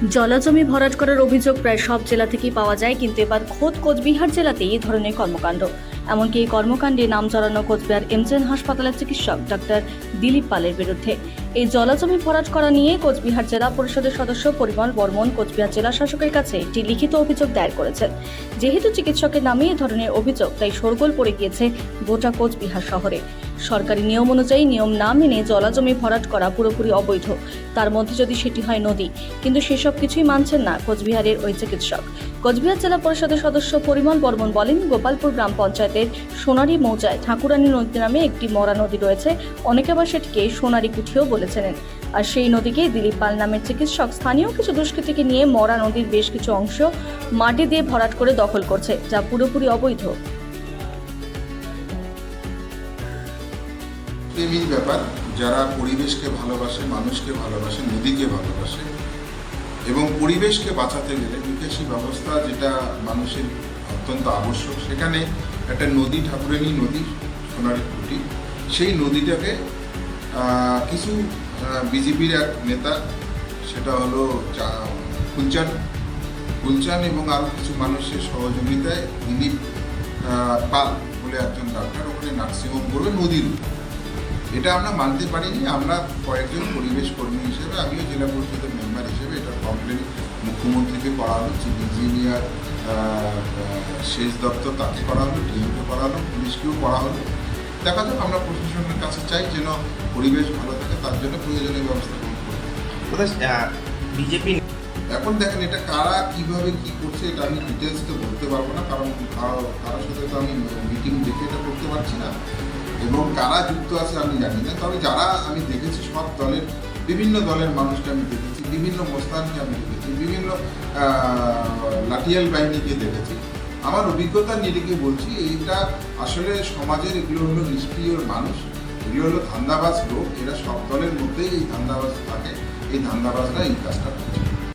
জলাজমি ভরাট করার অভিযোগ প্রায় সব জেলা থেকেই পাওয়া যায়, কিন্তু এবার খোদ কোচবিহার জেলাতেই এই ধরনের কর্মকাণ্ড। এমনকি এই কর্মকাণ্ডে নাম জড়ানো কোচবিহার এমজেএন হাসপাতালের চিকিৎসক ডাক্তার দিলীপ পালের বিরুদ্ধে। এই জলাজমি ভরাট করা নিয়ে কোচবিহার জেলা পরিষদের সদস্য পরিমল বর্মন কোচবিহার জেলা শাসকের কাছে একটি লিখিত অভিযোগ দায়ের করেছেন। যেহেতু চিকিৎসকের নামে এই ধরনের অভিযোগ, তাই শোরগোল পড়ে গিয়েছে গোটা কোচবিহার শহরে। সরকারি নিয়ম অনুযায়ী নিয়ম না মেনে জলাজমি ভরাট করা পুরোপুরি অবৈধ, তার মধ্যে যদি সেটি হয় নদী। কিন্তু সেসব কিছুই মানছেন না কোচবিহারের ওই চিকিৎসক। কোচবিহার জেলা পরিষদের সদস্য পরিমল বর্মন বলেন, গোপালপুর গ্রাম পঞ্চায়েতের সোনারি মৌজায় ঠাকুরানী নদী নামে একটি মরা নদী রয়েছে। অনেকে আবার সেটিকে সোনারি কুঠিও বলেছেন। আর সেই নদীকে দিলীপ পাল নামের চিকিৎসক স্থানীয় কিছু দুষ্কৃতীকে নিয়ে মরা নদীর বেশ কিছু অংশ মাটি দিয়ে ভরাট করে দখল করছে, যা পুরোপুরি অবৈধ। প্রেমী ব্যাপার, যারা পরিবেশকে ভালোবাসে, মানুষকে ভালোবাসে, নদীকে ভালোবাসে এবং পরিবেশকে বাঁচাতে গেলে নিকাশি ব্যবস্থা যেটা মানুষের অত্যন্ত আবশ্যক, সেখানে একটা নদী, ঠাকুরানী নদী সোনারি কুঠি, সেই নদীটাকে কিছু বিজেপির এক নেতা, সেটা হলো ফুলচান এবং আরও কিছু মানুষের সহযোগিতায় দিলীপ পাল বলে একজন ডাক্তার ওখানে নার্সিংহোম করবে নদীর। এটা আমরা মানতে পারিনি। আমরা কয়েকজন পরিবেশ কর্মী হিসেবে, আমিও জেলা পরিষদের মেম্বার হিসেবে এটার কমপ্লেন মুখ্যমন্ত্রীকে করা হলো, চিফ ইঞ্জিনিয়ার সেচ দপ্তর তাকে করা হলো, ডিএমকে করা হলো, পুলিশকেও করা হলো। দেখা যাক, আমরা প্রশাসনের কাছে চাই যেন পরিবেশ ভালো থাকে, তার জন্য প্রয়োজনীয় ব্যবস্থা গ্রহণ করবে। বিজেপি এখন দেখেন, এটা কারা কিভাবে কি করছে এটা আমি ডিটেলস তো বলতে পারবো না, কারণ কারোর সাথে তো আমি মিটিং দেখে এটা করতে পারছি না এবং কারা যুক্ত আছে আমি জানি না। তবে যারা আমি দেখেছি, সব দলের, বিভিন্ন দলের মানুষকে আমি দেখেছি, বিভিন্ন মোস্তানকে আমি দেখেছি, বিভিন্ন লাঠিয়াল বাহিনীকে দেখেছি। আমার অভিজ্ঞতার নিরিখে বলছি, এইটা আসলে সমাজের, এগুলো হলো নিষ্ক্রিয় মানুষ, এগুলো হলো ধান্দাবাজ লোক। এরা সব দলের মধ্যেই এই ধান্দাবাজ থাকে, এই ধান্দাবাজরা এই কাজটা করছে।